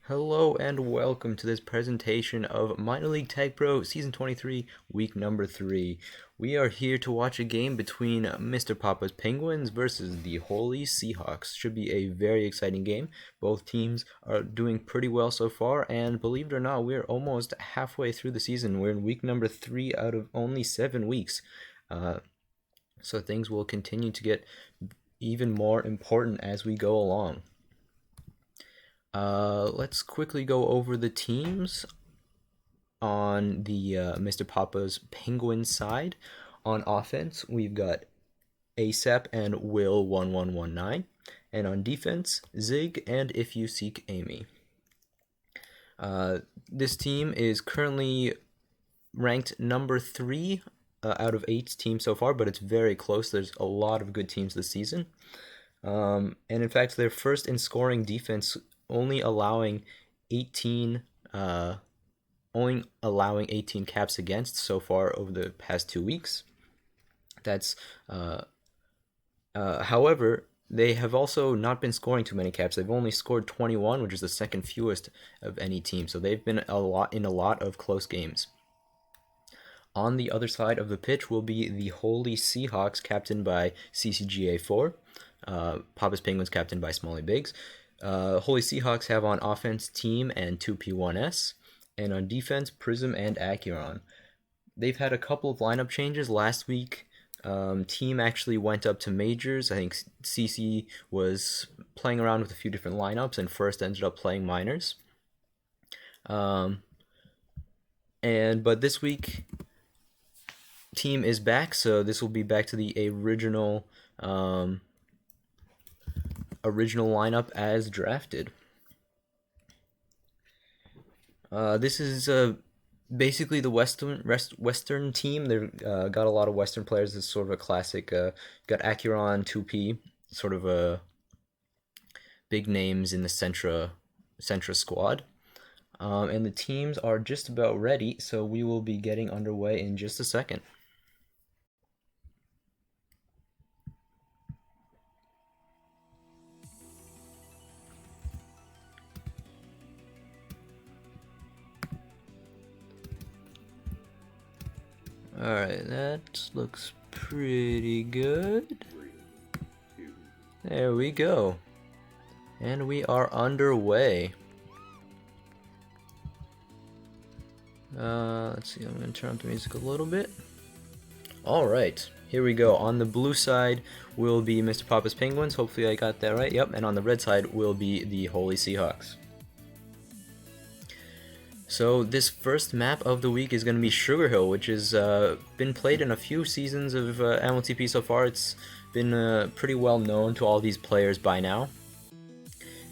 Hello and welcome to this presentation of Minor League Tag Pro Season 23, Week number 3. We are here to watch a game between Mr. Poppa's Penguins versus the Holy Seahawks. Should be a very exciting game. Both teams are doing pretty well so far, and believe it or not, we're almost halfway through the season. We're in week number 3 out of only 7 weeks. So things will continue to get even more important as we go along. Let's quickly go over the teams on the Mr. Poppa's Penguin side. On offense, we've got ASAP and Will1119, and on defense, Zig and IfYouSeekAmy. This team is currently ranked number 3 out of 8 teams so far, but it's very close. There's a lot of good teams this season. And in fact, they're first in scoring defense, only allowing 18 caps against so far over the past 2 weeks. That's however, they have also not been scoring too many caps. They've only scored 21, which is the second fewest of any team. So they've been in a lot of close games. On the other side of the pitch will be the Holy Seahawks, captained by CCGA4. Poppa's Penguins, captained by Smalley Biggs. Holy Seahawks have on offense Team and 2P1S, and on defense Prizm and Acuraun. They've had a couple of lineup changes. Last week, Team actually went up to majors. I think CC was playing around with a few different lineups and first ended up playing minors. But this week, Team is back, so this will be back to the original lineup as drafted. This is basically the Western team. They've got a lot of Western players. It's sort of a classic. Got Acuraun, 2P, sort of a big names in the Centra squad. And the teams are just about ready, so we will be getting underway in just a second. Alright, that looks pretty good. There we go. And we are underway. Let's see, I'm going to turn up the music a little bit. Alright, here we go. On the blue side will be Mr. Poppa's Penguins. Hopefully I got that right. Yep, and on the red side will be the Holy Seahawks. So this first map of the week is going to be Sugar Hill, which has been played in a few seasons of MLTP so far. It's been pretty well known to all these players by now.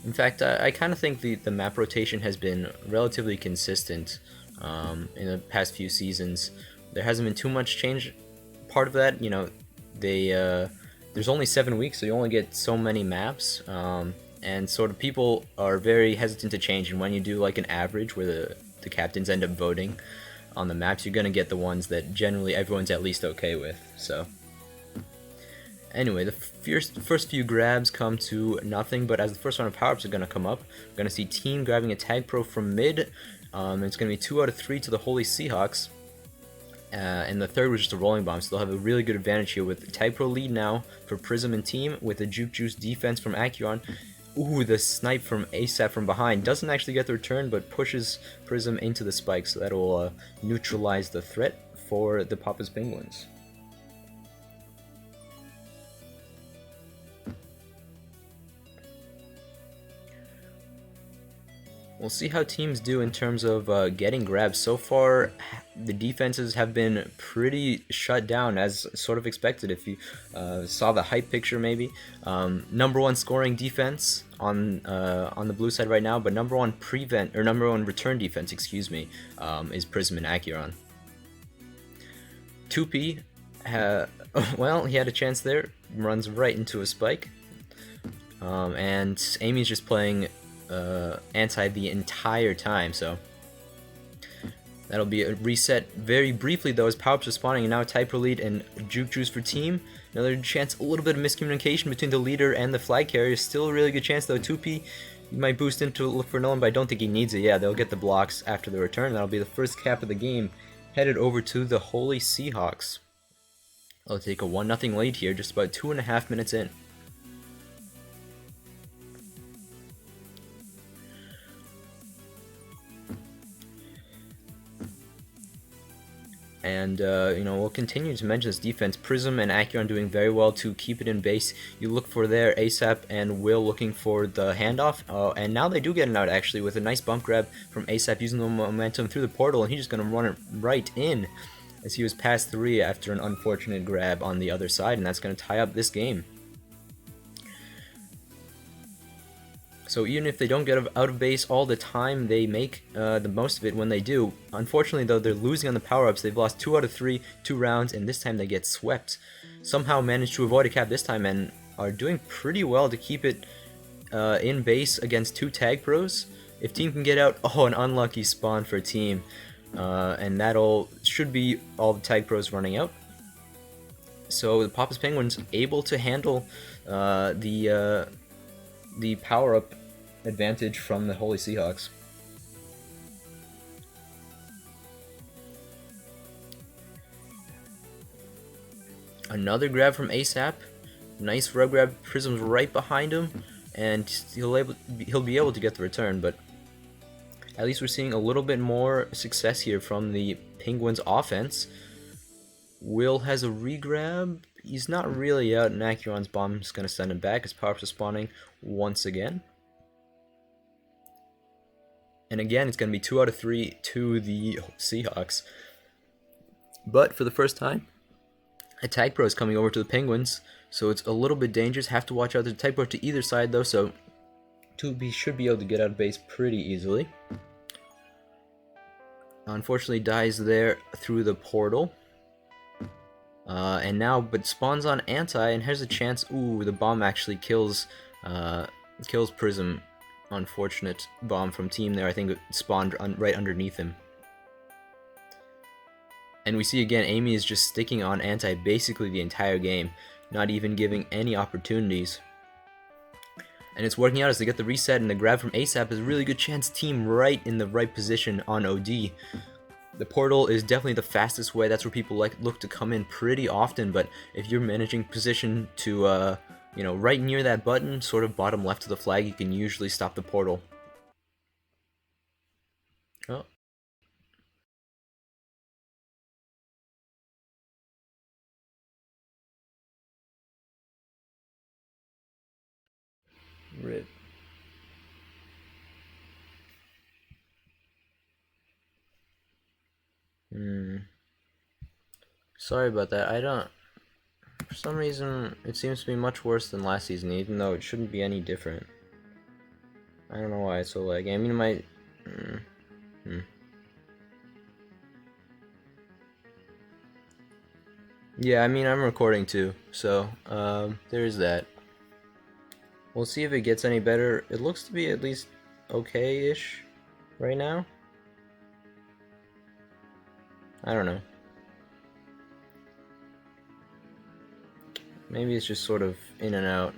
In fact, I kind of think the map rotation has been relatively consistent in the past few seasons. There hasn't been too much change. Part of that, you know, there's only 7 weeks, so you only get so many maps. And sort of people are very hesitant to change, and when you do like an average where the captains end up voting on the maps, you're gonna get the ones that generally everyone's at least okay with. So anyway, the first few grabs come to nothing, but as the first round of power-ups are gonna come up, we're gonna see Team grabbing a Tag Pro from mid. It's gonna be 2 out of 3 to the Holy Seahawks. And the third was just a rolling bomb, so they'll have a really good advantage here with the Tag Pro lead now for Prizm and Team, with the Juke Juice defense from Acuraun. Ooh, the snipe from ASAP from behind doesn't actually get the return, but pushes Prizm into the spike, so that will neutralize the threat for the Poppa's Penguins. We'll see how teams do in terms of getting grabs. So far, the defenses have been pretty shut down, as sort of expected. If you saw the hype picture, maybe #1 scoring defense on the blue side right now, but #1 return defense, excuse me, is Prizm and Acuraun. 2P, well, he had a chance there, runs right into a spike, and Amy's just playing anti the entire time, so that'll be a reset very briefly though as power-ups are spawning, and now Type Pro lead and Juke Juice for Team. Another chance, a little bit of miscommunication between the leader and the flag carrier. Still a really good chance though. 2P He might boost in to look for Nolan, but I don't think he needs it. Yeah, they'll get the blocks after the return. That'll be the first cap of the game, headed over to the Holy Seahawks. I'll take a 1-0 lead here, just about 2.5 minutes in. And, you know, we'll continue to mention this defense. Prizm and Acuraun doing very well to keep it in base. You look for there, ASAP and Will looking for the handoff. And now they do get it out, actually, with a nice bump grab from ASAP using the momentum through the portal. And he's just going to run it right in as he was past 3 after an unfortunate grab on the other side. And that's going to tie up this game. So even if they don't get out of base all the time, they make the most of it when they do. Unfortunately, though, they're losing on the power-ups. They've lost 2 out of 3, 2 rounds, and this time they get swept. Somehow managed to avoid a cap this time and are doing pretty well to keep it in base against 2 tag pros. If team can get out, oh, an unlucky spawn for team. And that'll should be all the tag pros running out. So the Poppa's Penguins able to handle the power-up advantage from the Holy Seahawks. Another grab from ASAP. Nice rub grab. Prizm's right behind him, and he'll be able to get the return. But at least we're seeing a little bit more success here from the Penguins' offense. Will has a regrab. He's not really out, and Acuraun's bomb is going to send him back. His power-ups are spawning once again. And again, it's going to be 2 out of 3 to the Seahawks. But for the first time, a tag pro is coming over to the Penguins, so it's a little bit dangerous. Have to watch out. There's a tag pro to either side, though, so 2B should be able to get out of base pretty easily. Unfortunately, dies there through the portal. And now, but spawns on anti, and has a chance. Ooh, the bomb actually kills Prizm. Unfortunate bomb from team there. I think it spawned right underneath him. And we see again, Amy is just sticking on anti basically the entire game, not even giving any opportunities. And it's working out as they get the reset, and the grab from ASAP is a really good chance. Team right in the right position on OD. The portal is definitely the fastest way. That's where people look to come in pretty often. But if you're managing position to, you know, right near that button, sort of bottom left of the flag, you can usually stop the portal. Oh. Rip. Sorry about that. I don't... For some reason, it seems to be much worse than last season, even though it shouldn't be any different. I don't know why it's so laggy. I mean, it might... Yeah, I mean, I'm recording too, so, there's that. We'll see if it gets any better. It looks to be at least okay-ish right now. I don't know. Maybe it's just sort of in and out.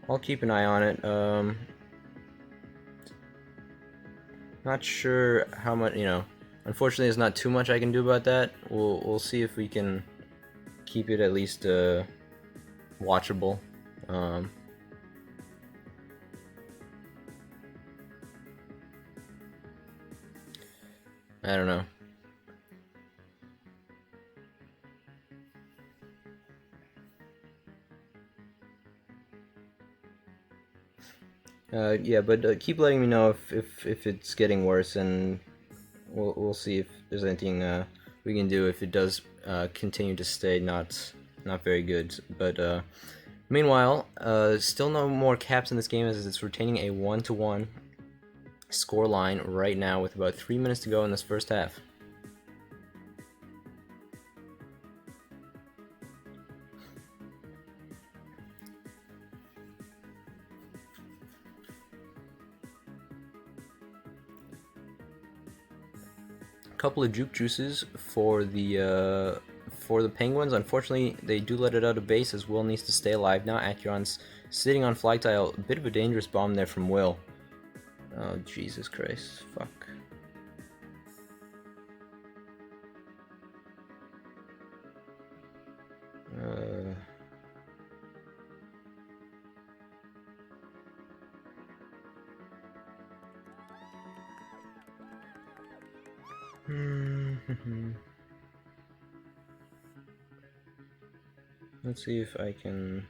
I'll keep an eye on it. Not sure how much, you know. Unfortunately, there's not too much I can do about that. We'll see if we can keep it at least watchable. I don't know. Yeah, but keep letting me know if it's getting worse, and we'll see if there's anything we can do if it does continue to stay not very good. But meanwhile, still no more caps in this game as it's retaining a 1-1 score line right now with about 3 minutes to go in this first half. Couple of juke juices for the for the Penguins. Unfortunately, they do let it out of base as Will needs to stay alive now. Acuraun's sitting on flag tile. A bit of a dangerous bomb there from Will. Oh, Jesus Christ. Fuck. Let's see if I can...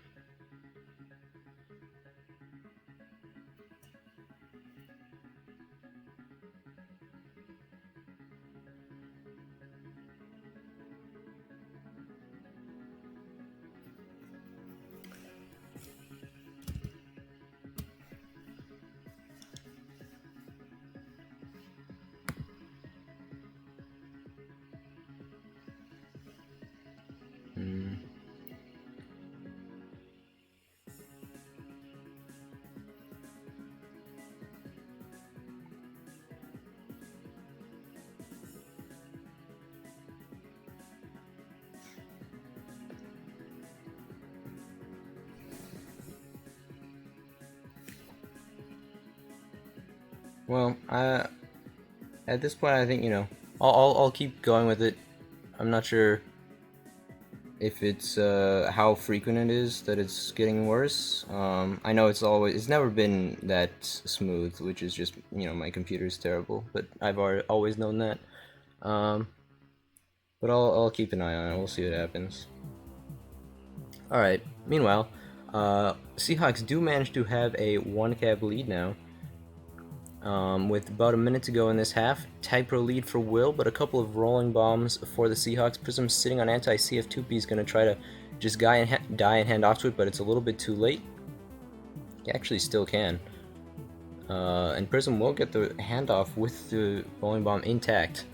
Well, at this point, I think, you know, I'll keep going with it. I'm not sure if it's how frequent it is that it's getting worse. I know it's never been that smooth, which is just, you know, my computer's terrible, but I've always known that. But I'll keep an eye on it. We'll see what happens. All right. Meanwhile, Seahawks do manage to have a 1-cap lead now. With about a minute to go in this half. Tag Pro lead for Will, but a couple of rolling bombs for the Seahawks. Prizm sitting on anti-CF2P is going to try to just die and hand off to it, but it's a little bit too late. He actually still can. And Prizm will get the handoff with the rolling bomb intact.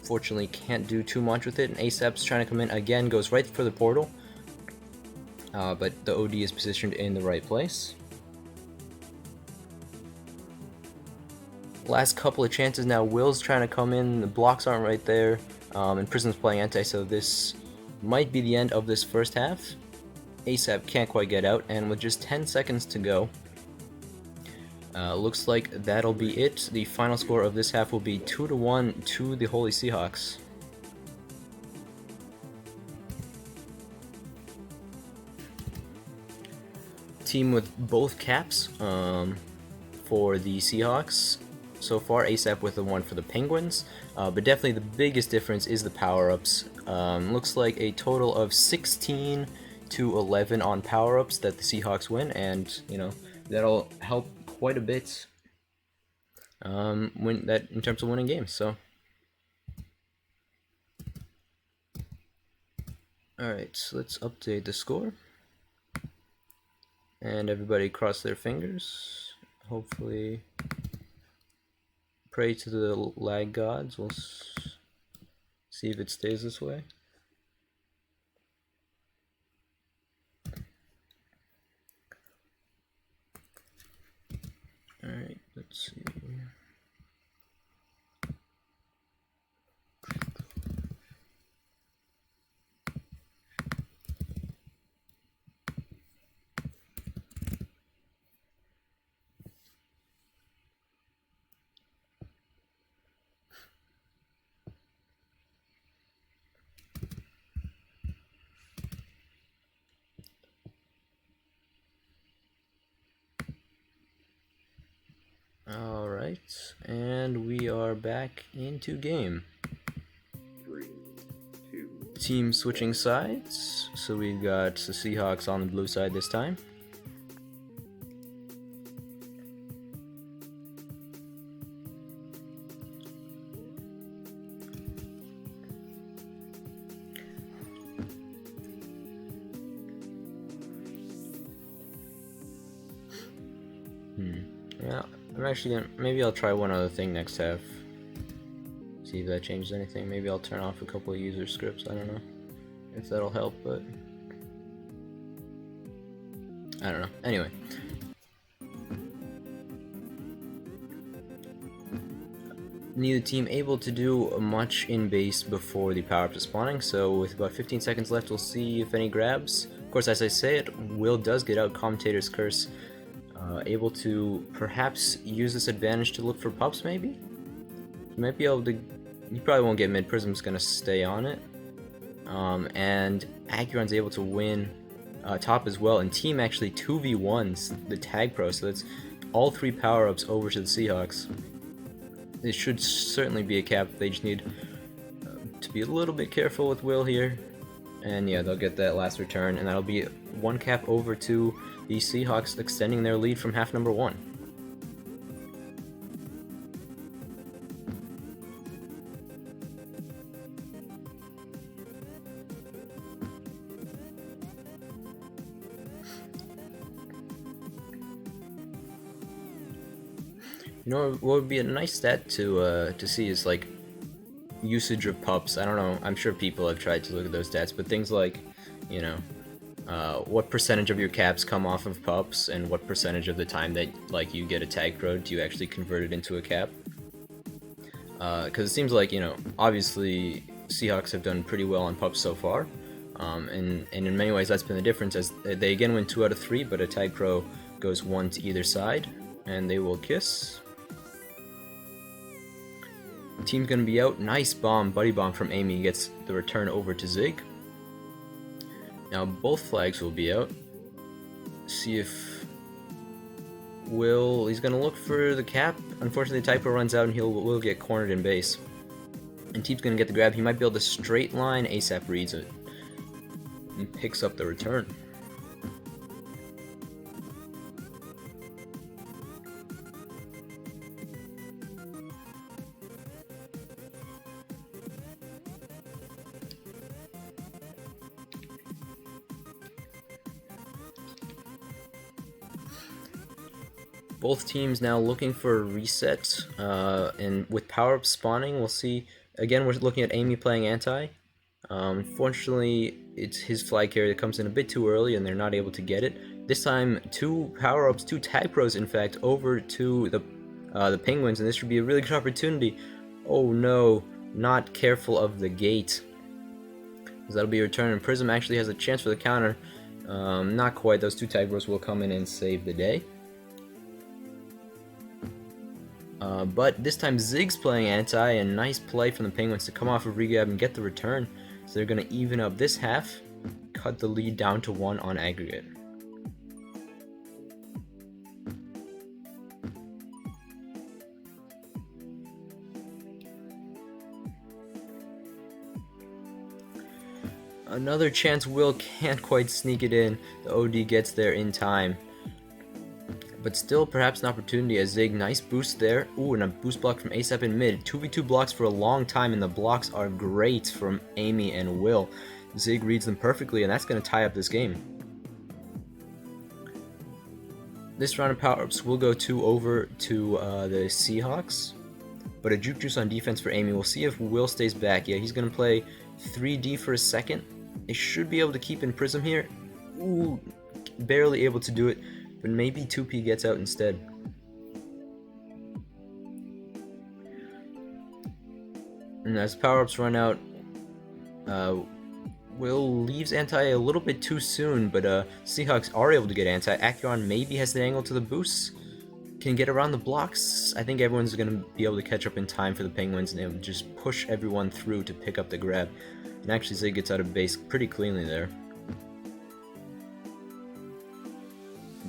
Fortunately, can't do too much with it, and ASAP's trying to come in again, goes right for the portal. But the OD is positioned in the right place. Last couple of chances now. Will's trying to come in, the blocks aren't right there, and Prizm's playing anti, so this might be the end of this first half. ASAP can't quite get out, and with just 10 seconds to go, looks like that'll be it. The final score of this half will be 2-1 to the Holy Seahawks. Team with both caps for the Seahawks. So far, ASAP with the one for the Penguins, but definitely the biggest difference is the power-ups. Looks like a total of 16 to 11 on power-ups that the Seahawks win, and you know that'll help quite a bit in terms of winning games. So, all right, so let's update the score, and everybody cross their fingers. Hopefully. Pray to the lag gods. We'll see if it stays this way. Alright, let's see. Alright, and we are back into game. 3, 2. Team switching sides, so we've got the Seahawks on the blue side this time. Yeah, I'm actually gonna, maybe I'll try one other thing next half. See if that changes anything. Maybe I'll turn off a couple of user scripts, I don't know if that'll help, but I don't know. Anyway. Neither team able to do much in base before the power-up is spawning, so with about 15 seconds left, we'll see if any grabs. Of course, as I say it, Will does get out Commentator's Curse, able to perhaps use this advantage to look for pups, maybe? He might be able to... He probably won't get mid, Prizm's gonna stay on it. And Acuraun's able to win top as well, and team actually 2v1s the Tag Pro, so that's all 3 power-ups over to the Seahawks. It should certainly be a cap. They just need to be a little bit careful with Will here. And yeah, they'll get that last return, and that'll be 1 cap over to the Seahawks, extending their lead from half number 1. You know what would be a nice stat to see is like usage of pups. I don't know, I'm sure people have tried to look at those stats, but things like, you know, what percentage of your caps come off of pups, and what percentage of the time that like you get a tag pro do you actually convert it into a cap? Because it seems like, you know, obviously Seahawks have done pretty well on pups so far, and in many ways that's been the difference, as they again win 2 out of 3, but a tag pro goes 1 to either side, and they will kiss. Team's gonna be out. Nice bomb, buddy bomb from Amy, gets the return over to Zig. Now both flags will be out. See if he's gonna look for the cap. Unfortunately, the typo runs out and will get cornered in base. And team's gonna get the grab. He might be able to straight line. ASAP reads it and picks up the return. Both teams now looking for a reset, and with power-up spawning, we'll see. Again, we're looking at Amy playing anti. Unfortunately, it's his flag carrier that comes in a bit too early, and they're not able to get it. This time, 2 power-ups, 2 tag pros, in fact, over to the Penguins, and this should be a really good opportunity. Oh no, not careful of the gate. That'll be a return, and Prizm actually has a chance for the counter. Not quite. Those 2 tag pros will come in and save the day. But this time Zig's playing anti, and nice play from the Penguins to come off of regab and get the return. So they're going to even up this half, cut the lead down to 1 on aggregate. Another chance. Will can't quite sneak it in. The OD gets there in time. But still, perhaps an opportunity as Zig, nice boost there. Ooh, and a boost block from ASAP in mid. 2v2 blocks for a long time, and the blocks are great from Amy and Will. Zig reads them perfectly, and that's going to tie up this game. This round of power-ups will go 2 over to the Seahawks, but a juke juice on defense for Amy. We'll see if Will stays back. Yeah, he's going to play 3D for a second. They should be able to keep in Prizm here. Ooh, barely able to do it. But maybe 2P gets out instead. And as power-ups run out, Will leaves anti a little bit too soon, but Seahawks are able to get anti. Acuraun maybe has the angle to the boost. Can get around the blocks. I think everyone's going to be able to catch up in time for the Penguins, and they'll just push everyone through to pick up the grab. And actually Zig gets out of base pretty cleanly there.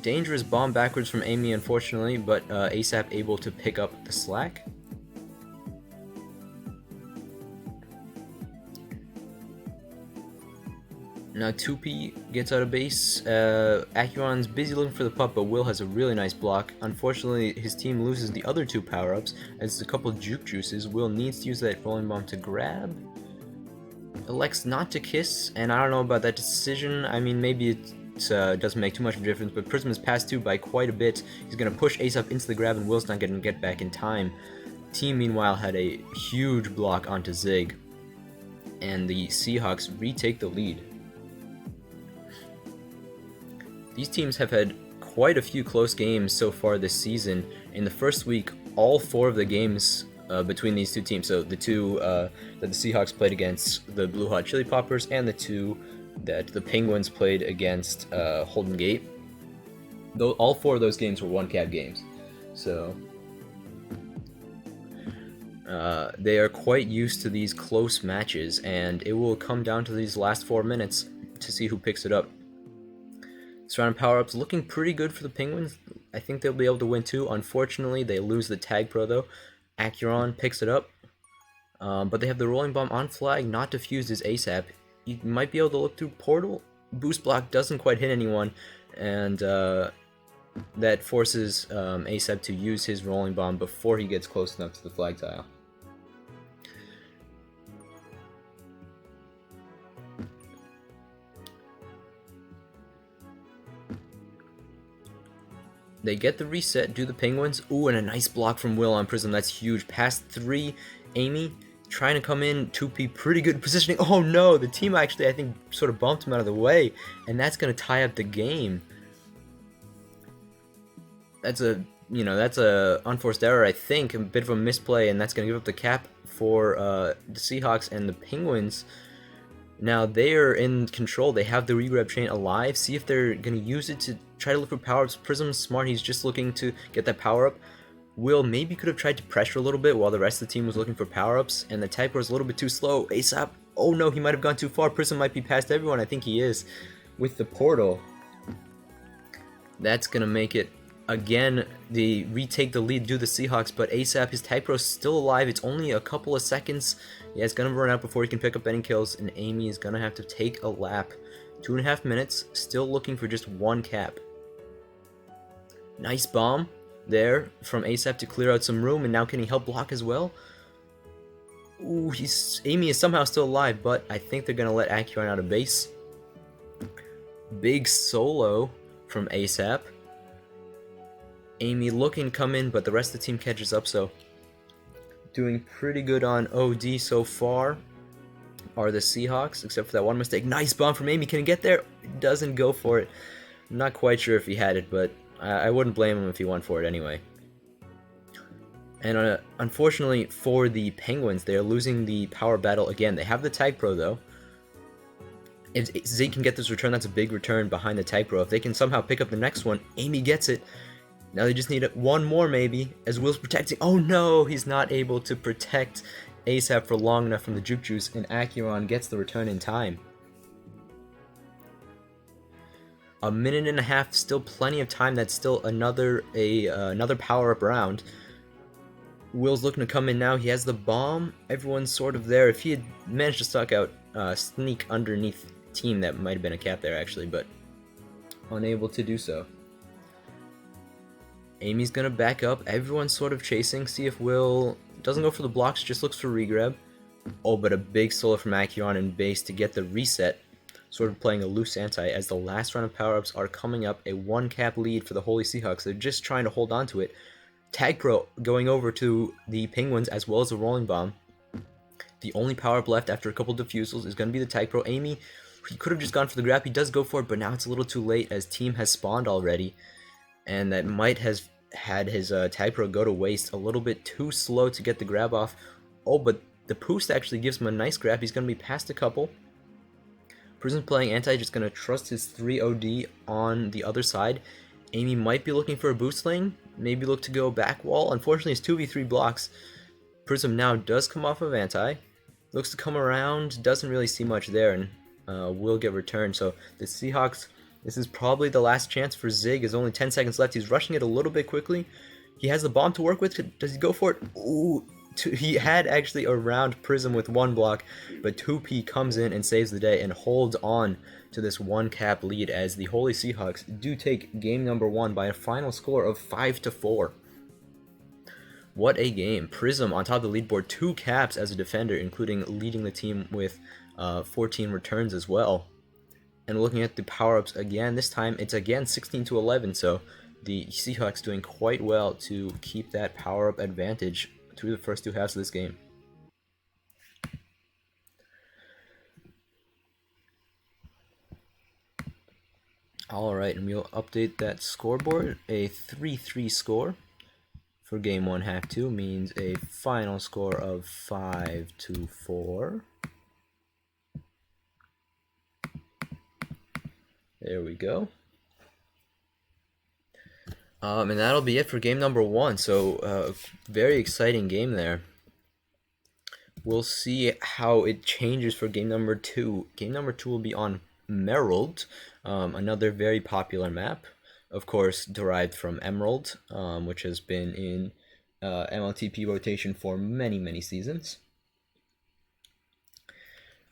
Dangerous bomb backwards from Amy, unfortunately, but ASAP able to pick up the slack. Now 2P gets out of base. Acuraun's busy looking for the pup, but Will has a really nice block. Unfortunately, his team loses the other 2 power-ups, as it's a couple juke juices. Will needs to use that rolling bomb to grab. Elects not to kiss, and I don't know about that decision. I mean, maybe it doesn't make too much of a difference, but Prizm is past 2 by quite a bit. He's going to push Ace up into the grab, and Will's not going to get back in time. Team, meanwhile, had a huge block onto Zig, and the Seahawks retake the lead. These teams have had quite a few close games so far this season. In the first week, all 4 of the games between these two teams. So the two that the Seahawks played against the Blue Hot Chili Poppers, and the two that the Penguins played against Holden Gate. Though all 4 of those games were one-cap games, so they are quite used to these close matches, and it will come down to these last 4 minutes to see who picks it up. This round of power-ups looking pretty good for the Penguins. I think they'll be able to win too. Unfortunately, they lose the Tag Pro though. Acuraun picks it up, but they have the Rolling Bomb on flag, not defused as ASAP. You might be able to look through Portal. Boost Block doesn't quite hit anyone, and that forces ASAP to use his Rolling Bomb before he gets close enough to the flag tile. They get the reset, do the Penguins. Ooh, and a nice block from Will on Prizm. That's huge. Past 3, Amy trying to come in. 2P, pretty good positioning. Oh no, the team actually, I think, sort of bumped him out of the way, and that's going to tie up the game. That's a unforced error, I think, a bit of a misplay, and that's going to give up the cap for the Seahawks. And the Penguins, now they are in control. They have the regrab chain alive. See if they're going to use it to try to look for power-ups. Prizm's smart. He's just looking to get that power-up. Will maybe could have tried to pressure a little bit while the rest of the team was looking for power-ups, and the Typer is a little bit too slow. ASAP. Oh no, he might have gone too far. Prizm might be past everyone. I think he is with the portal. That's going to make it, again, they retake the lead, do the Seahawks, but ASAP, his Tag Pro is still alive. It's only a couple of seconds. Yeah, it's going to run out before he can pick up any kills, and Amy is going to have to take a lap. 2.5 minutes, still looking for just 1 cap. Nice bomb there from ASAP to clear out some room, and now can he help block as well? Ooh, Amy is somehow still alive, but I think they're going to let Acuraun out of base. Big solo from ASAP. Amy looking to come in, but the rest of the team catches up, so doing pretty good on OD so far are the Seahawks, except for that one mistake. Nice bomb from Amy. Can he get there? Doesn't go for it. I'm not quite sure if he had it, but I wouldn't blame him if he went for it anyway. And unfortunately for the Penguins, they're losing the power battle again. They have the Tag Pro though. If Zeke can get this return, that's a big return behind the Tag Pro. If they can somehow pick up the next one, Amy gets it. Now they just need one more maybe, as Will's protecting. Oh no, he's not able to protect ASAP for long enough from the Juke Juice, and Acuraun gets the return in time. A minute and a half, still plenty of time. That's still another power-up round. Will's looking to come in now. He has the bomb. Everyone's sort of there. If he had managed to sneak underneath team, that might have been a cap there actually, but unable to do so. Amy's gonna back up. Everyone's sort of chasing. See if Will doesn't go for the blocks, just looks for regrab. Oh, but a big solo from Acuraun in base to get the reset. Sort of playing a loose anti as the last round of power-ups are coming up. A 1-cap lead for the Holy Seahawks. They're just trying to hold on to it. Tag Pro going over to the Penguins as well as the Rolling Bomb. The only power-up left after a couple defusals is going to be the Tag Pro. Amy, he could have just gone for the grab. He does go for it, but now it's a little too late as team has spawned already. And that might has had his Tag Pro go to waste. A little bit too slow to get the grab off. Oh, but the Poost actually gives him a nice grab. He's going to be past a couple. Prizm's playing anti, just going to trust his 3 OD on the other side. Amy might be looking for a boost lane. Maybe look to go back wall. Unfortunately, it's 2v3 blocks. Prizm now does come off of anti. Looks to come around. Doesn't really see much there, and will get returned. So the Seahawks, this is probably the last chance for Zig. There's only 10 seconds left. He's rushing it a little bit quickly. He has the bomb to work with. Does he go for it? Ooh, he had actually around Prizm with 1 block, but 2P comes in and saves the day and holds on to this 1-cap lead as the Holy Seahawks do take game number 1 by a final score of 5-4. What a game. Prizm on top of the leaderboard, 2 caps as a defender, including leading the team with 14 returns as well. And looking at the power-ups again, this time it's again 16-11, so the Seahawks doing quite well to keep that power-up advantage through the first 2 halves of this game. Alright, and we'll update that scoreboard. A 3-3 score for game 1 half 2 means a final score of 5-4. There we go. And that'll be it for game number 1. So very exciting game there. We'll see how it changes for game number 2. Game number 2 will be on Merald, another very popular map, of course derived from Emerald, which has been in MLTP rotation for many seasons.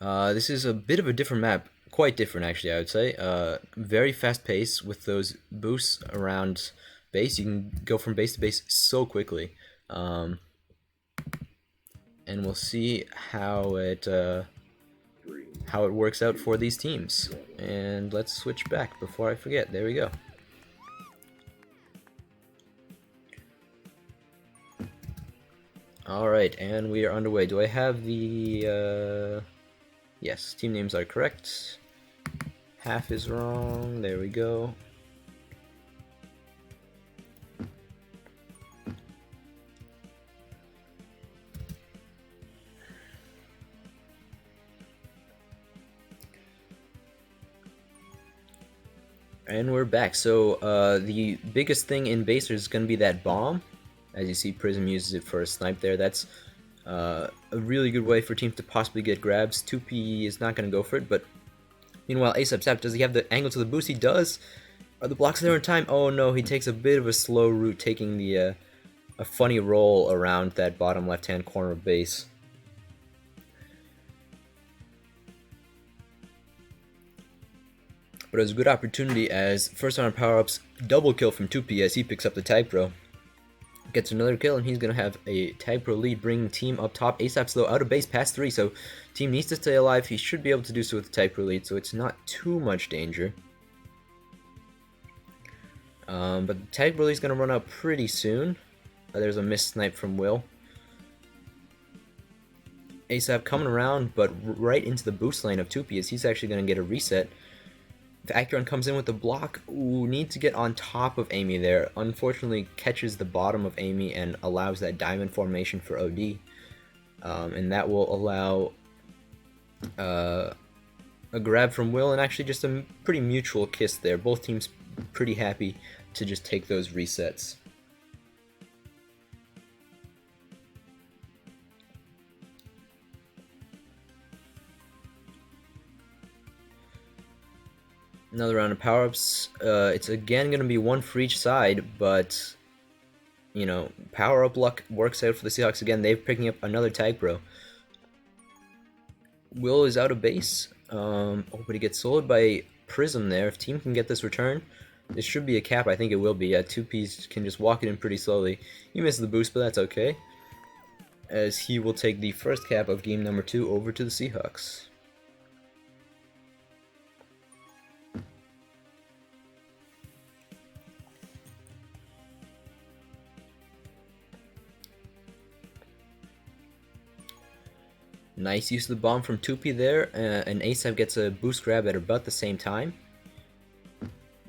This is a bit of a different map, quite different actually, I would say. Very fast pace with those boosts around base. You can go from base to base so quickly. And we'll see how it works out for these teams. And let's switch back before I forget. There we go. Alright, and we are underway. Do I have the... Yes, team names are correct. Half is wrong. There we go. And we're back. So the biggest thing in Baser is going to be that bomb. As you see, Prizm uses it for a snipe there. That's a really good way for teams to possibly get grabs. 2P is not going to go for it, but meanwhile, ASAP, does he have the angle to the boost? He does. Are the blocks there in time? Oh no, he takes a bit of a slow route, taking the a funny roll around that bottom left-hand corner of base. But it was a good opportunity as first round power-ups, double kill from 2P as he picks up the Tag Pro. Gets another kill and he's going to have a Tag Pro lead, bringing team up top. ASAP's though out of base past 3, so team needs to stay alive. He should be able to do so with the Tag Pro lead, so it's not too much danger. But the Tag Pro lead is going to run out pretty soon. There's a missed snipe from Will. ASAP coming around, but right into the boost lane of 2P as he's actually going to get a reset. If Acuraun comes in with the block, ooh, need to get on top of Amy there. Unfortunately, catches the bottom of Amy and allows that diamond formation for OD. And that will allow a grab from Will and actually just a pretty mutual kiss there. Both teams pretty happy to just take those resets. Another round of power-ups. It's again going to be one for each side, but, you know, power-up luck works out for the Seahawks again. They're picking up another Tag Pro. Will is out of base. Oh, but he gets soloed by Prizm there. If team can get this return, this should be a cap. I think it will be. Yeah, 2Ps can just walk it in pretty slowly. He misses the boost, but that's okay, as he will take the first cap of game number 2 over to the Seahawks. Nice use of the bomb from 2P there, and ASAP gets a boost grab at about the same time.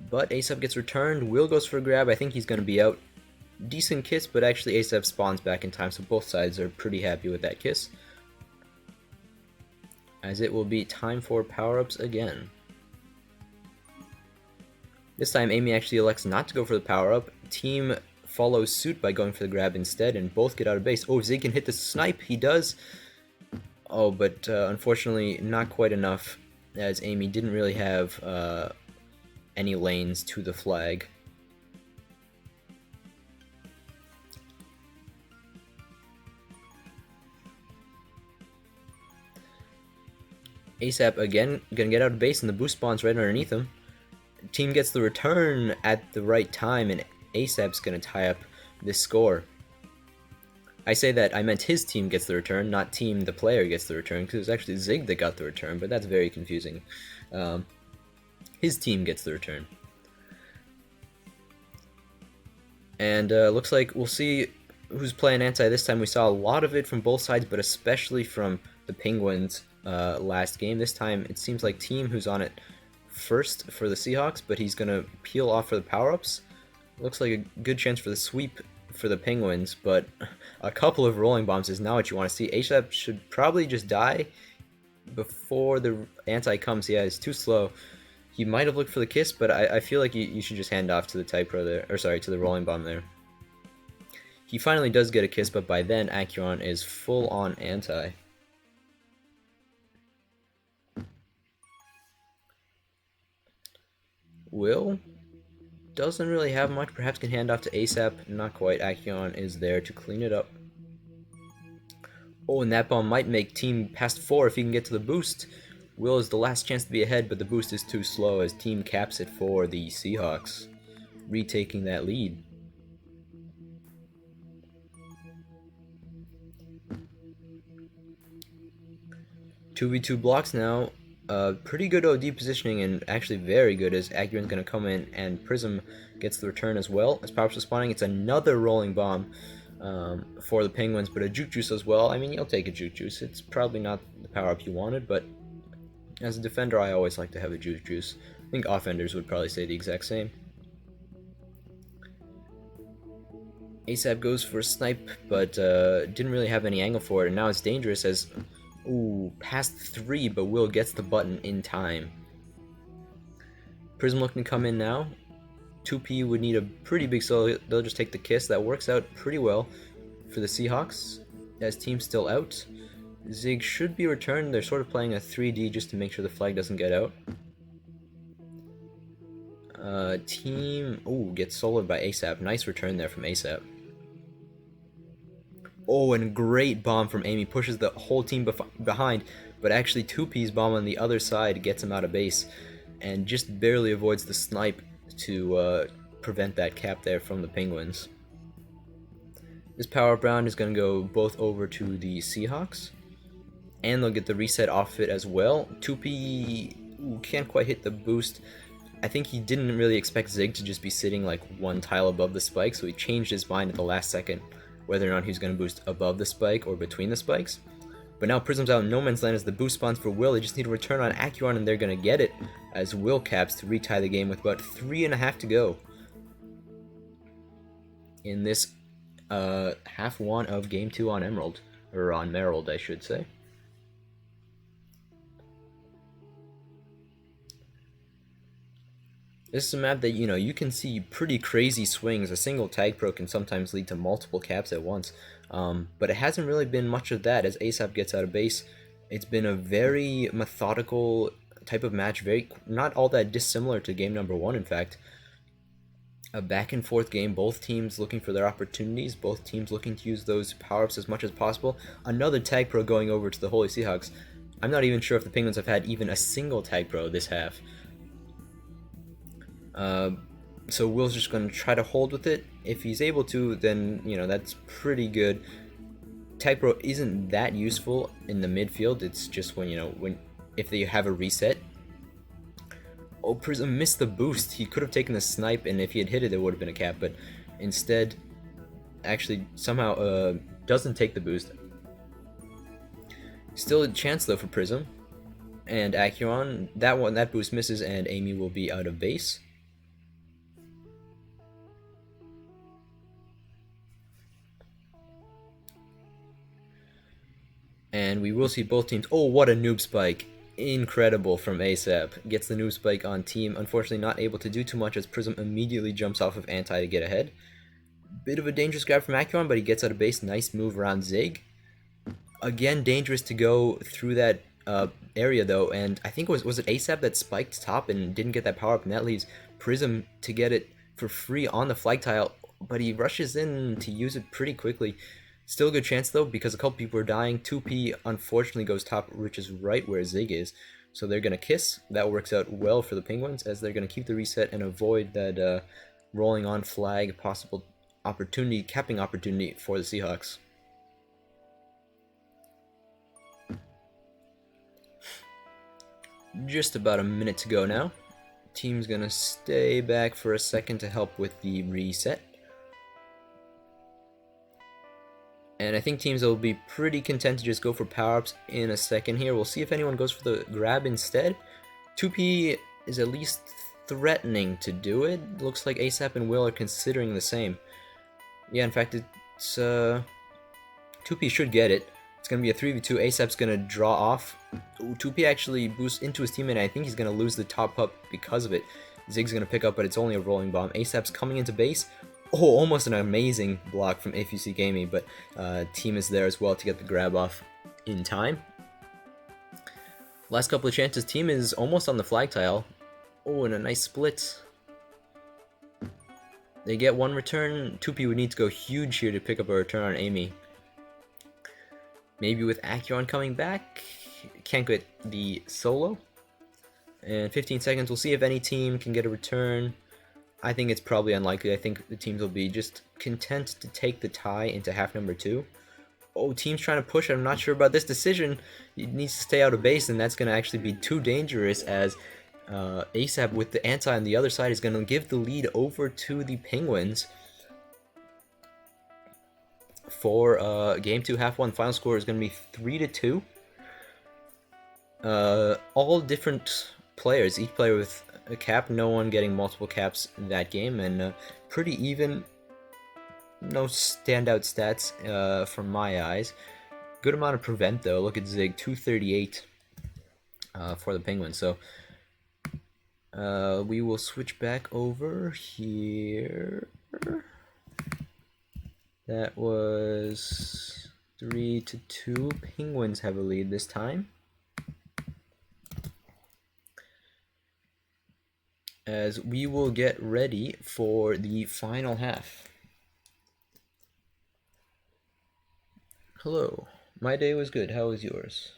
But ASAP gets returned, Will goes for a grab, I think he's going to be out. Decent kiss, but actually ASAP spawns back in time, so both sides are pretty happy with that kiss. As it will be time for power-ups again. This time Amy actually elects not to go for the power-up. Team follows suit by going for the grab instead, and both get out of base. Oh, Zig can hit the snipe, he does. Oh, but unfortunately not quite enough, as Amy didn't really have any lanes to the flag. ASAP again gonna get out of base and the boost spawns right underneath him. Team gets the return at the right time and ASAP's gonna tie up this score. I say that, I meant his team gets the return, not team the player gets the return, because it was actually Zig that got the return, but that's very confusing. His team gets the return. And looks like we'll see who's playing anti this time. We saw a lot of it from both sides, but especially from the Penguins last game. This time it seems like team who's on it first for the Seahawks, but he's going to peel off for the power-ups. Looks like a good chance for the sweep for the Penguins, but a couple of rolling bombs is not what you want to see. ASAP should probably just die before the anti comes. Yeah, it's too slow. He might have looked for the kiss, but I feel like you should just hand off to the Type Pro there, or sorry, to the rolling bomb there. He finally does get a kiss, but by then Acuraun is full on anti. Will doesn't really have much, perhaps can hand off to ASAP, not quite. Acuraun is there to clean it up. Oh, and that bomb might make team past 4 if he can get to the boost. Will is the last chance to be ahead, but the boost is too slow as team caps it for the Seahawks, retaking that lead. Two v 2 blocks now. Pretty good OD positioning and actually very good as Acuraun's going to come in and Prizm gets the return as well. As Poppa's responding, it's another rolling bomb for the Penguins, but a Juke Juice as well. I mean, you'll take a Juke Juice. It's probably not the power-up you wanted, but as a defender, I always like to have a Juke Juice. I think offenders would probably say the exact same. ASAP goes for a snipe, but didn't really have any angle for it, and now it's dangerous as... Ooh, past 3, but Will gets the button in time. Prizm looking to come in now. 2P would need a pretty big solo. They'll just take the kiss. That works out pretty well for the Seahawks, as team's still out. Zig should be returned. They're sort of playing a 3D just to make sure the flag doesn't get out. Team... Ooh, gets soloed by ASAP. Nice return there from ASAP. Oh, and great bomb from Amy. Pushes the whole team behind, but actually 2P's bomb on the other side gets him out of base and just barely avoids the snipe to prevent that cap there from the Penguins. This power-up round is going to go both over to the Seahawks, and they'll get the reset off it as well. 2P can't quite hit the boost. I think he didn't really expect Zig to just be sitting like one tile above the spike, so he changed his mind at the last second whether or not he was going to boost above the spike or between the spikes. But now Prizm's out in no man's land as the boost spawns for Will. They just need to return on Acuraun and they're going to get it as Will caps to retie the game with about 3.5 to go in this half one of game 2 on Emerald, or on Merald I should say. This is a map that, you can see pretty crazy swings. A single tag pro can sometimes lead to multiple caps at once. But it hasn't really been much of that as ASAP gets out of base. It's been a very methodical type of match, not all that dissimilar to game number 1, in fact. A back and forth game, both teams looking for their opportunities, both teams looking to use those power-ups as much as possible. Another tag pro going over to the Holy Seahawks. I'm not even sure if the Penguins have had even a single tag pro this half. So Will's just going to try to hold with it. If he's able to, then, that's pretty good. Tag Pro isn't that useful in the midfield. It's just when, if they have a reset. Oh, Prizm missed the boost. He could have taken the snipe, and if he had hit it, it would have been a cap, but instead, actually, somehow, doesn't take the boost. Still a chance, though, for Prizm. And Acuraun, that boost misses, and Amy will be out of base. And we will see both teams. Oh, what a noob spike. Incredible from ASAP. Gets the noob spike on team. Unfortunately not able to do too much as Prizm immediately jumps off of anti to get ahead. Bit of a dangerous grab from Acuraun, but he gets out of base. Nice move around Zig. Again, dangerous to go through that area though, and I think was it ASAP that spiked top and didn't get that power up, and that leaves Prizm to get it for free on the flag tile, but he rushes in to use it pretty quickly. Still a good chance though, because a couple people are dying. 2P unfortunately goes top, which is right where Zig is, so they're gonna kiss. That works out well for the Penguins as they're gonna keep the reset and avoid that rolling on flag possible opportunity, capping opportunity for the Seahawks. Just about a minute to go now. Team's gonna stay back for a second to help with the reset. And I think teams will be pretty content to just go for power-ups in a second here. We'll see if anyone goes for the grab instead. 2P is at least threatening to do it. Looks like ASAP and Will are considering the same. Yeah, in fact, it's 2P should get it. It's gonna be a 3v2. ASAP's gonna draw off. Ooh, 2P actually boosts into his teammate. I think he's gonna lose the top pup because of it. Zig's gonna pick up, but it's only a rolling bomb. ASAP's coming into base. Oh, almost an amazing block from IfYouSeekAmy, but team is there as well to get the grab off in time. Last couple of chances. Team is almost on the flag tile. Oh, and a nice split. They get one return. 2P would need to go huge here to pick up a return on Amy. Maybe with Acuraun coming back, can't get the solo. And 15 seconds, we'll see if any team can get a return. I think it's probably unlikely. I think the teams will be just content to take the tie into half number 2. Oh, team's trying to push. I'm not sure about this decision. He needs to stay out of base, and that's going to actually be too dangerous as ASAP with the anti on the other side is going to give the lead over to the Penguins. For game 2, half 1, final score is going to be 3-2. All different players, each player with a cap, no one getting multiple caps in that game, and pretty even. No standout stats from my eyes. Good amount of prevent though. Look at Zig, 238 for the Penguins. So we will switch back over here. That was 3-2. Penguins have a lead this time. As we will get ready for the final half. Hello. My day was good. How was yours?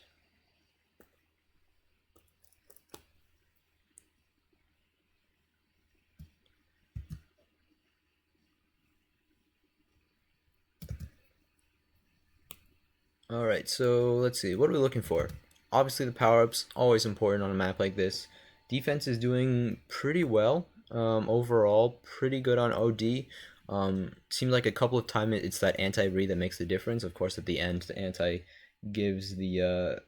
Alright, so let's see. What are we looking for? Obviously the power-ups, always important on a map like this. Defense is doing pretty well. Overall, pretty good on OD. Seems like a couple of times it's that anti-read that makes the difference. Of course, at the end, the anti gives the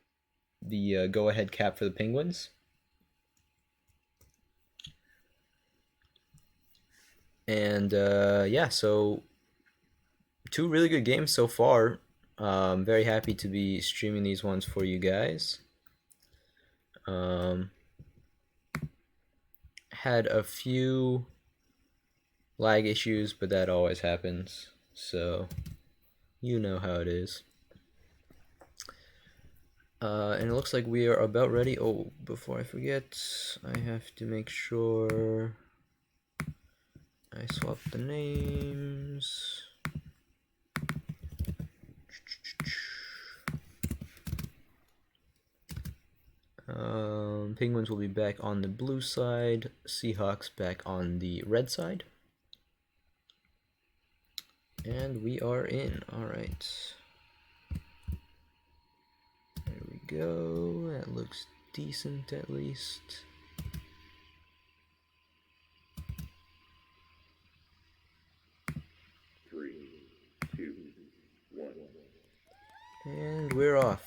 go-ahead cap for the Penguins. And yeah, so 2 really good games so far. I'm very happy to be streaming these ones for you guys. Had a few lag issues, but that always happens, so you know how it is. And it looks like we are about ready. Oh, before I forget, I have to make sure I swap the names. Penguins will be back on the blue side, Seahawks back on the red side. And we are in. Alright. There we go. That looks decent at least. Three, two, one. And we're off.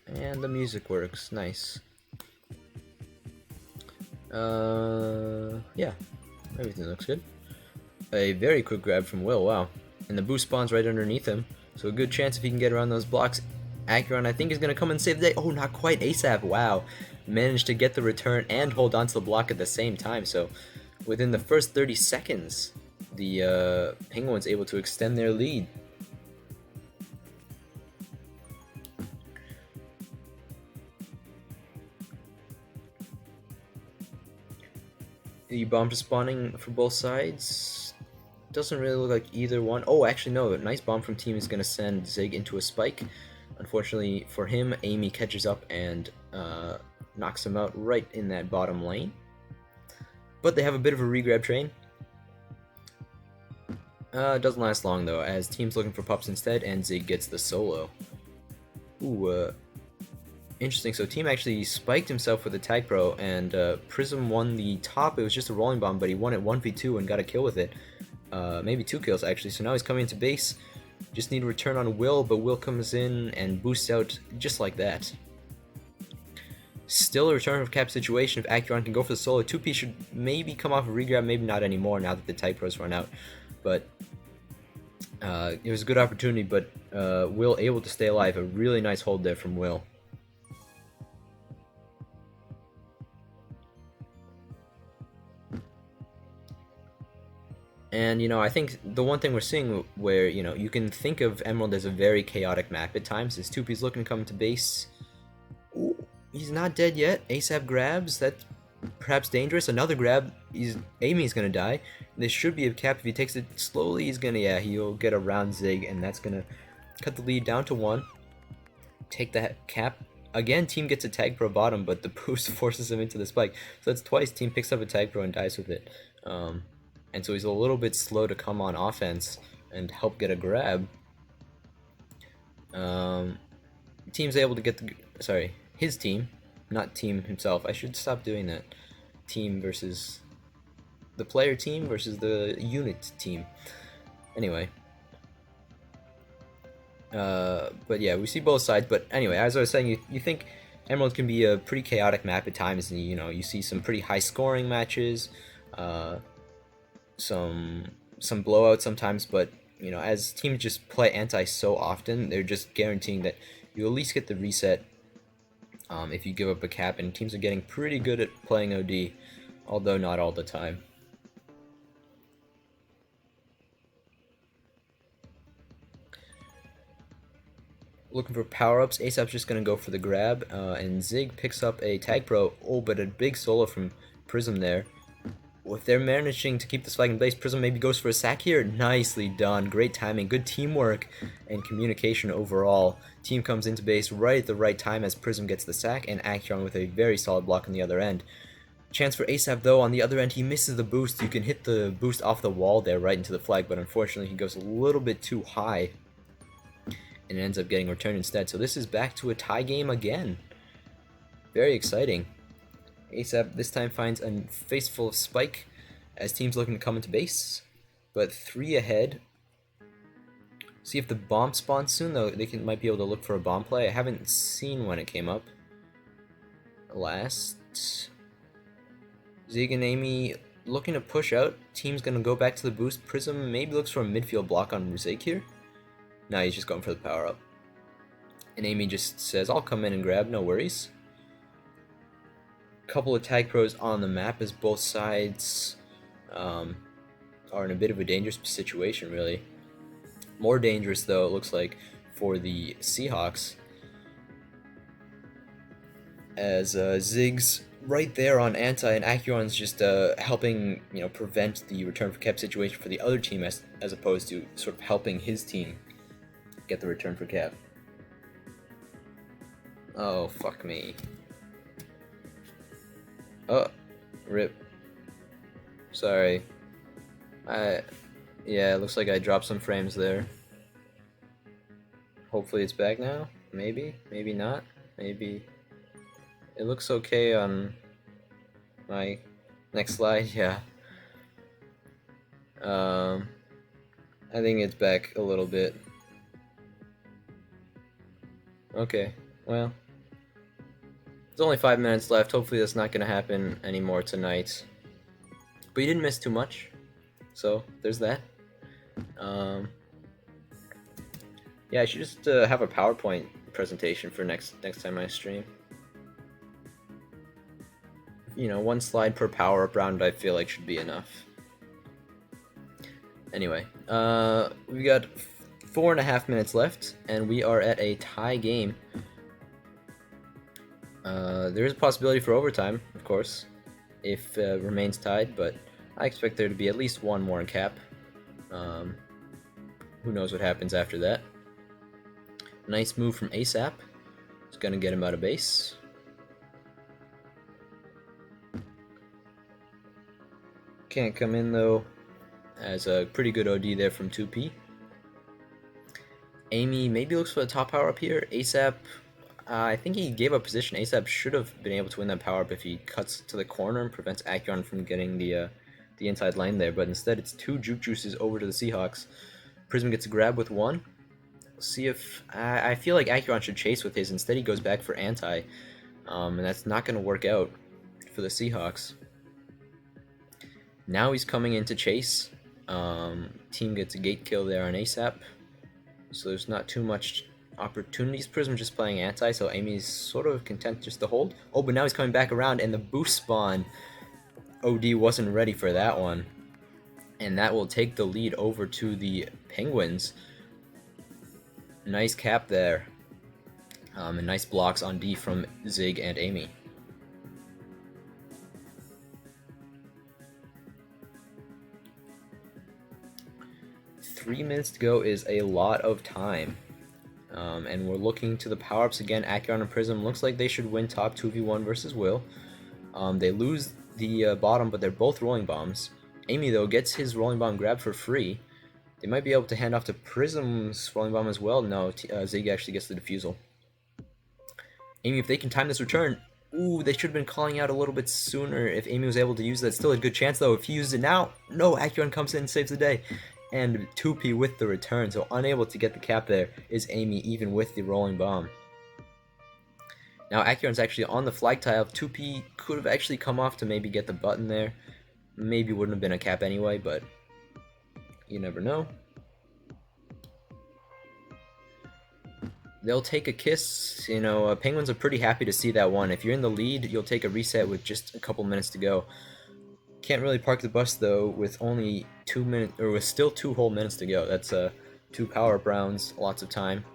And the music works. Nice. Yeah. Everything looks good. A very quick grab from Will, wow. And the boost spawns right underneath him. So a good chance if he can get around those blocks. Acuraun, I think, is going to come and save the day. Oh, not quite. ASAP, wow. Managed to get the return and hold onto the block at the same time. So within the first 30 seconds, the Penguins able to extend their lead. The bombs are spawning for both sides. Doesn't really look like either one. Oh, actually, no. A nice bomb from team is going to send Zig into a spike. Unfortunately for him, Amy catches up and knocks him out right in that bottom lane. But they have a bit of a regrab train. It doesn't last long, though, as team's looking for pups instead, and Zig gets the solo. Ooh, interesting. So team actually spiked himself with a tag pro, and Prizm won the top. It was just a rolling bomb, but he won it 1v2 and got a kill with it. Maybe 2 kills actually. So now he's coming into base. Just need a return on Will, but Will comes in and boosts out just like that. Still a return of cap situation if Acuraun can go for the solo. 2P should maybe come off a regrab, maybe not anymore now that the type pros run out. But It was a good opportunity, but Will able to stay alive. A really nice hold there from Will. And, I think the one thing we're seeing where, you can think of Emerald as a very chaotic map at times is Tupi's looking to come to base. Ooh, he's not dead yet. ASAP grabs. That's perhaps dangerous. Another grab. Amy's going to die. This should be a cap. If he takes it slowly, he'll get around Zig, and that's going to cut the lead down to 1. Take that cap. Again, team gets a tag pro bottom, but the boost forces him into the spike. So that's twice. Team picks up a tag pro and dies with it. And so he's a little bit slow to come on offense and help get a grab. Team's able to get his team, not team himself. I should stop doing that. Team versus the player team versus the unit team. Anyway. But yeah, we see both sides. But anyway, as I was saying, you think Emerald can be a pretty chaotic map at times, and you see some pretty high scoring matches. Some blowouts sometimes, but as teams just play anti so often, they're just guaranteeing that you at least get the reset if you give up a cap, and teams are getting pretty good at playing OD, although not all the time. Looking for power-ups, ASAP's just going to go for the grab, and Zig picks up a tag pro. Oh, but a big solo from Prizm there. If they're managing to keep this flag in place, Prizm maybe goes for a sack here. Nicely done. Great timing, good teamwork, and communication overall. Team comes into base right at the right time as Prizm gets the sack, and Acuraun with a very solid block on the other end. Chance for ASAP though, on the other end, he misses the boost. You can hit the boost off the wall there right into the flag, but unfortunately he goes a little bit too high, and it ends up getting returned instead. So this is back to a tie game again. Very exciting. ASAP this time finds a face full of spike as teams looking to come into base, but 3 ahead. See if the bomb spawns soon, though. They might be able to look for a bomb play. I haven't seen when it came up last. ZigAmy looking to push out. Team's gonna go back to the boost. Prizm maybe looks for a midfield block on Zig here. No, he's just going for the power up. And Amy just says, "I'll come in and grab, no worries." Couple of tag pros on the map as both sides are in a bit of a dangerous situation, really. More dangerous, though, it looks like, for the Seahawks, as Zig's right there on anti, and Acuraun's just helping prevent the return for cap situation for the other team, as opposed to sort of helping his team get the return for cap. Oh, fuck me. Oh, rip. Sorry. Yeah, it looks like I dropped some frames there. Hopefully it's back now. Maybe, maybe not. Maybe. It looks okay on my next slide, yeah. I think it's back a little bit. Okay, well. There's only 5 minutes left. Hopefully that's not going to happen anymore tonight. But you didn't miss too much. So, there's that. Yeah, I should just have a PowerPoint presentation for next time I stream. 1 slide per power-up round I feel like should be enough. Anyway, we got 4.5 minutes left, and we are at a tie game. There is a possibility for overtime, of course, if it remains tied, but I expect there to be at least 1 more in cap. Who knows what happens after that. Nice move from ASAP. It's going to get him out of base. Can't come in, though, as a pretty good OD there from 2P. Amy maybe looks for the top power up here. ASAP, I think he gave up position. ASAP should have been able to win that power up if he cuts to the corner and prevents Acuraun from getting the inside lane there, but instead it's 2 juke juices over to the Seahawks. Prizm gets a grab with 1. See if I feel like Acuraun should chase with his. Instead he goes back for anti, and that's not going to work out for the Seahawks. Now he's coming in to chase. Team gets a gate kill there on ASAP, so there's not too much opportunities. Prizm just playing anti, so Amy's sort of content just to hold. Oh, but now he's coming back around, and the boost spawn. OD wasn't ready for that one, and that will take the lead over to the Penguins. Nice cap there, and nice blocks on D from Zig and Amy. Three minutes to go is a lot of time. And we're looking to the power-ups again. Acuraun and Prizm looks like they should win top 2v1 versus Will. They lose the bottom, but they're both rolling bombs. Amy, though, gets his rolling bomb grab for free. They might be able to hand off to Prizm's rolling bomb as well. No, Zig actually gets the defusal. Amy, if they can time this return, ooh, they should have been calling out a little bit sooner if Amy was able to use that. Still a good chance, though. If he uses it now, no, Acuraun comes in and saves the day. And 2P with the return, so unable to get the cap there is Amy, even with the rolling bomb. Now Acuraun's actually on the flag tile. 2P could have actually come off to maybe get the button there. Maybe wouldn't have been a cap anyway, but you never know. They'll take a kiss. You know, Penguins are pretty happy to see that one. If you're in the lead, you'll take a reset with just a couple minutes to go. Can't really park the bus though with only 2 minutes, or with still 2 whole minutes to go. That's 2 power-up rounds, lots of time.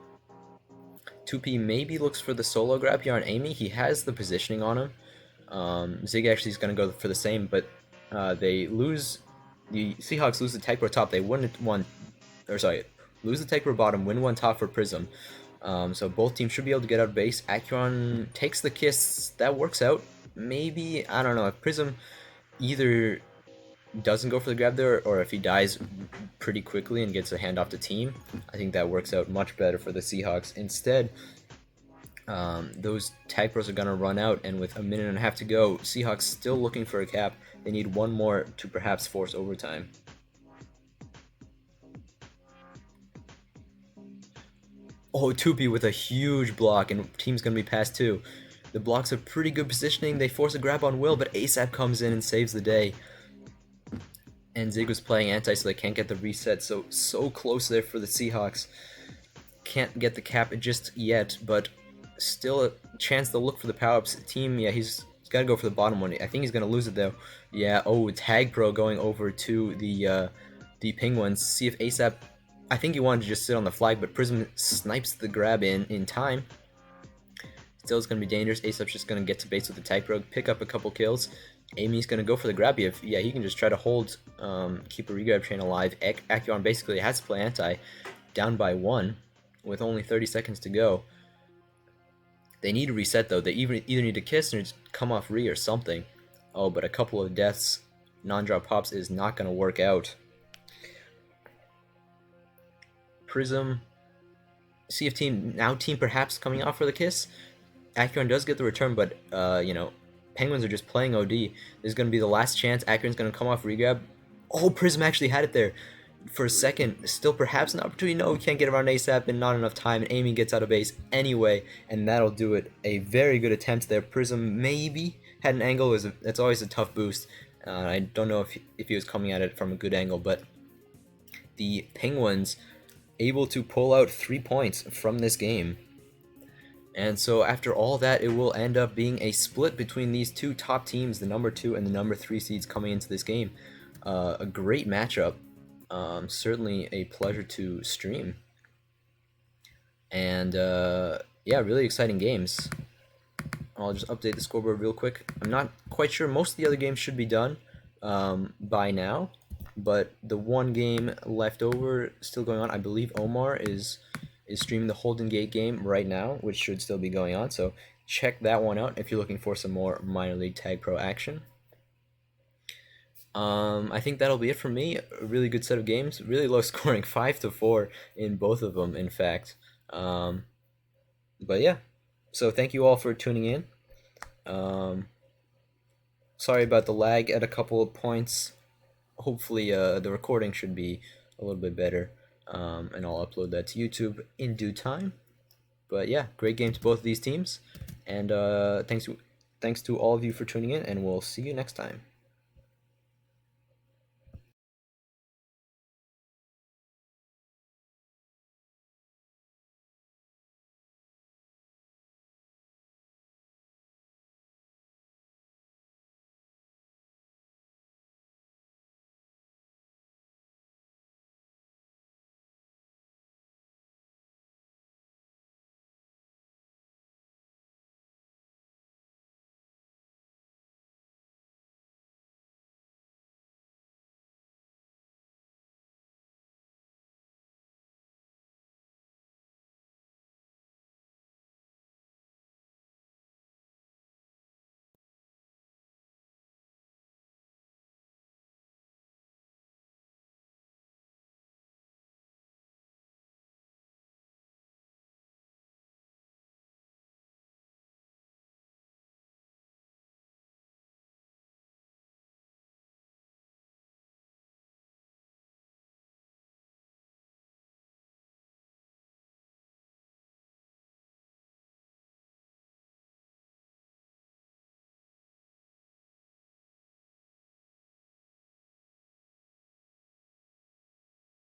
2P maybe looks for the solo grab here on Amy. He has the positioning on him. Zig actually is going to go for the same, but they lose. The Seahawks lose the tech pro top. They win one, or sorry, lose the tech pro bottom, win one top for Prizm. So both teams should be able to get out of base. Acuraun takes the kiss. That works out. Maybe, I don't know, if Prizm either doesn't go for the grab there, or if he dies pretty quickly and gets a handoff to team, I think that works out much better for the Seahawks. Instead, those tag pros are going to run out, and with a minute and a half to go, Seahawks still looking for a cap. They need one more to perhaps force overtime. Oh, 2P with a huge block, and team's going to be past 2. The blocks are pretty good positioning. They force a grab on Will, but ASAP comes in and saves the day. And Zig was playing anti, so they can't get the reset. So close there for the Seahawks. Can't get the cap just yet, but still a chance to look for the power-ups. Team, yeah, he's got to go for the bottom one. I think he's going to lose it, though. Yeah, oh, Tag Pro going over to the Penguins. See if ASAP... I think he wanted to just sit on the flag, but Prizm snipes the grab in time. Still, it's going to be dangerous. ASAP's just going to get to base with the Tag Pro, pick up a couple kills. Amy's going to go for the grab. Yeah, he can just try to hold, keep a regrab chain alive. Acuraun basically has to play anti, down by 1, with only 30 seconds to go. They need to reset, though. They either need to kiss or just come off re or something. Oh, but a couple of deaths, non-drop pops is not going to work out. Prizm, see if team perhaps coming off for the kiss. Acuraun does get the return, but you know, Penguins are just playing OD. This is going to be the last chance. Acuraun's going to come off regrab. Oh, Prizm actually had it there for a second. Still perhaps an opportunity. No, we can't get around ASAP and not enough time. And Amy gets out of base anyway, and that'll do it. A very good attempt there. Prizm maybe had an angle. That's always a tough boost. I don't know if he was coming at it from a good angle, but the Penguins able to pull out 3 points from this game. And so after all that, it will end up being a split between these two top teams, the number 2 and the number 3 seeds coming into this game. A great matchup. Certainly a pleasure to stream. And yeah, really exciting games. I'll just update the scoreboard real quick. I'm not quite sure. Most of the other games should be done by now. But the one game left over still going on. I believe Omar is streaming the Holden Gate game right now, which should still be going on. So check that one out if you're looking for some more minor league tag pro action. I think that'll be it for me. A really good set of games. Really low scoring, 5-4 in both of them, in fact. But yeah, so thank you all for tuning in. Sorry about the lag at a couple of points. Hopefully the recording should be a little bit better, and I'll upload that to YouTube in due time. But yeah, great game to both of these teams, and thanks to all of you for tuning in, and we'll see you next time.